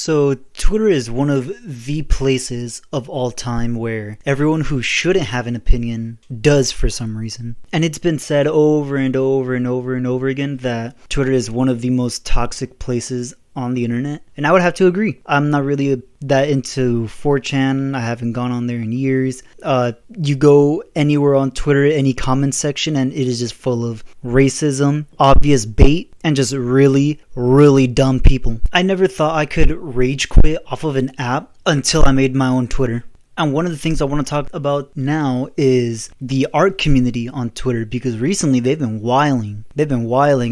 So, Twitter is one of the places of all time where everyone who shouldn't have an opinion does for some reason. And it's been said over and over and over and over again that Twitter is one of the most toxic places on the internet. And I would have to agree. I'm not really that into 4chan. I haven't gone on there in years. You go anywhere on Twitter, any comment section, and it is just full of racism, obvious bait, and just really, really dumb people. I never thought I could rage quit off of an app until I made my own Twitter. And one of the things I want to talk about now is the art community on Twitter, because recently they've been wiling.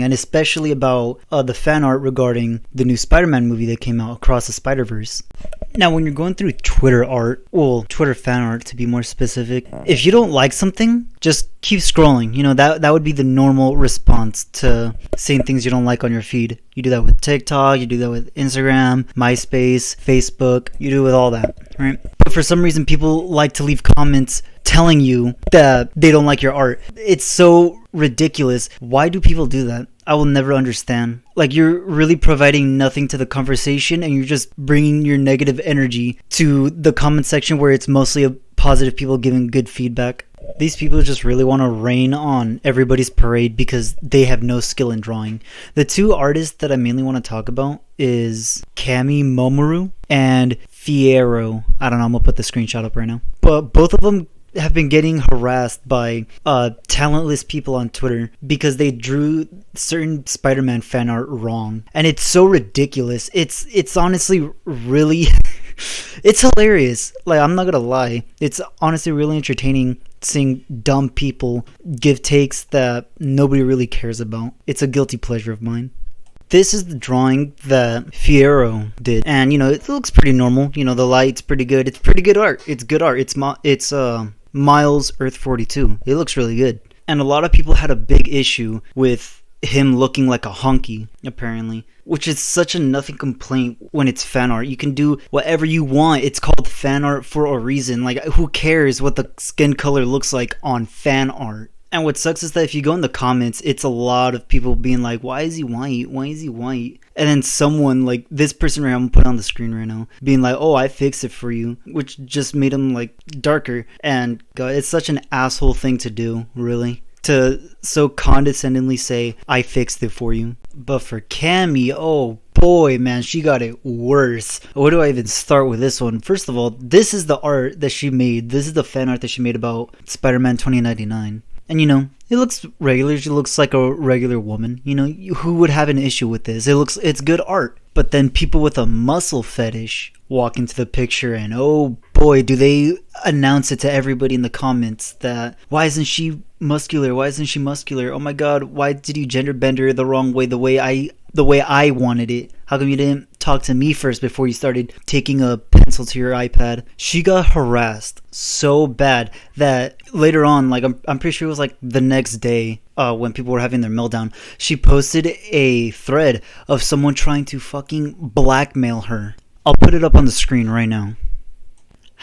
And especially about the fan art regarding the new Spider-Man movie that came out, Across the Spider-Verse. Now, when you're going through Twitter art, well, Twitter fan art to be more specific, if you don't like something, just keep scrolling. You know, that would be the normal response to seeing things you don't like on your feed. You do that with TikTok, you do that with Instagram, MySpace, Facebook, you do it with all that, right? But for some reason, people like to leave comments telling you that they don't like your art. It's so ridiculous. Why do people do that? I will never understand. Like, you're really providing nothing to the conversation, and you're just bringing your negative energy to the comment section where it's mostly a positive people giving good feedback. These people just really want to rain on everybody's parade because they have no skill in drawing. The two artists that I mainly want to talk about is Kami Momoru and Fierro. I don't know, I'm going to put the screenshot up right now. But both of them have been getting harassed by talentless people on Twitter because they drew certain Spider-Man fan art wrong. And it's so ridiculous. It's honestly really... it's hilarious. Like, I'm not gonna lie. It's honestly really entertaining seeing dumb people give takes that nobody really cares about. It's a guilty pleasure of mine. This is the drawing that Fierro did, and you know, it looks pretty normal. You know, the light's pretty good. It's pretty good art. It's good art. It's Miles Earth 42. It looks really good. And a lot of people had a big issue with him looking like a honky, apparently, which is such a nothing complaint when it's fan art. You can do whatever you want. It's called fan art for a reason. Like, who cares what the skin color looks like on fan art? And what sucks is that if you go in the comments, it's a lot of people being like, why is he white? Why is he white? And then someone, like this person right now, I'm going to put on the screen right now, being like, oh, I fixed it for you, which just made him like darker. And God, it's such an asshole thing to do, really. To so condescendingly say, I fixed it for you. But for Kami, oh boy, man, she got it worse. Where do I even start with this one? First of all, this is the art that she made. This is the fan art that she made about Spider-Man 2099. And you know, it looks regular. She looks like a regular woman. You know, who would have an issue with this? It's good art. But then people with a muscle fetish walk into the picture and oh boy, do they announce it to everybody in the comments that, why isn't she muscular? Why isn't she muscular? Oh my god, why did you gender bend her the wrong way, the way I wanted it? How come you didn't talk to me first before you started taking a pencil to your iPad? She got harassed so bad that later on, like I'm pretty sure it was like the next day, when people were having their meltdown, she posted a thread of someone trying to fucking blackmail her. I'll put it up on the screen right now.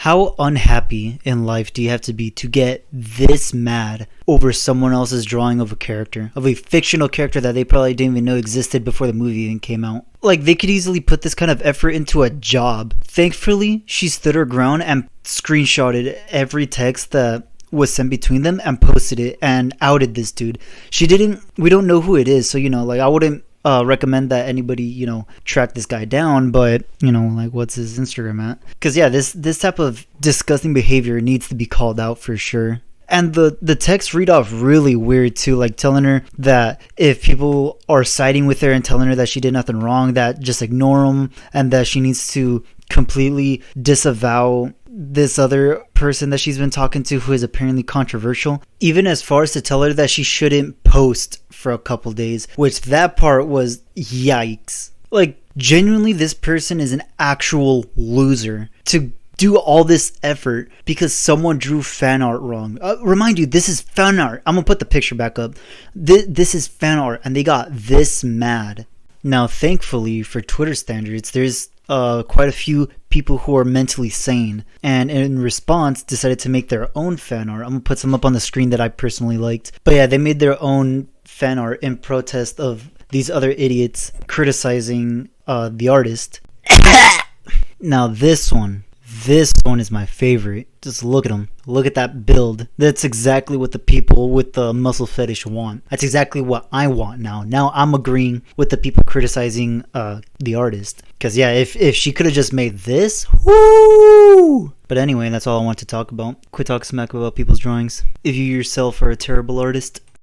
How unhappy in life do you have to be to get this mad over someone else's drawing of a character, of a fictional character that they probably didn't even know existed before the movie even came out? Like, they could easily put this kind of effort into a job. Thankfully, she stood her ground and screenshotted every text that was sent between them and posted it and outed this dude. We don't know who it is, so, you know, like, I wouldn't recommend that anybody, you know, track this guy down, but, you know, like, what's his Instagram at? Because yeah, this type of disgusting behavior needs to be called out for sure. And the text read off really weird too, like telling her that if people are siding with her and telling her that she did nothing wrong, that just ignore them, and that she needs to completely disavow this other person that she's been talking to who is apparently controversial, even as far as to tell her that she shouldn't post for a couple days, which that part was yikes. Like, genuinely, this person is an actual loser to do all this effort because someone drew fan art wrong. Remind you, this is fan art. I'm gonna put the picture back up. This is fan art, and they got this mad. Now, thankfully, for Twitter standards, there's quite a few people who are mentally sane, and in response decided to make their own fan art. I'm gonna put some up on the screen that I personally liked. But yeah, they made their own fan art in protest of these other idiots criticizing the artist. Now this one is my favorite. Just look at him. Look at that build. That's exactly what the people with the muscle fetish want. That's exactly what I want now. Now I'm agreeing with the people criticizing the artist. Because yeah, if she could have just made this, whoo! But anyway, that's all I want to talk about. Quit talking smack about people's drawings. If you yourself are a terrible artist,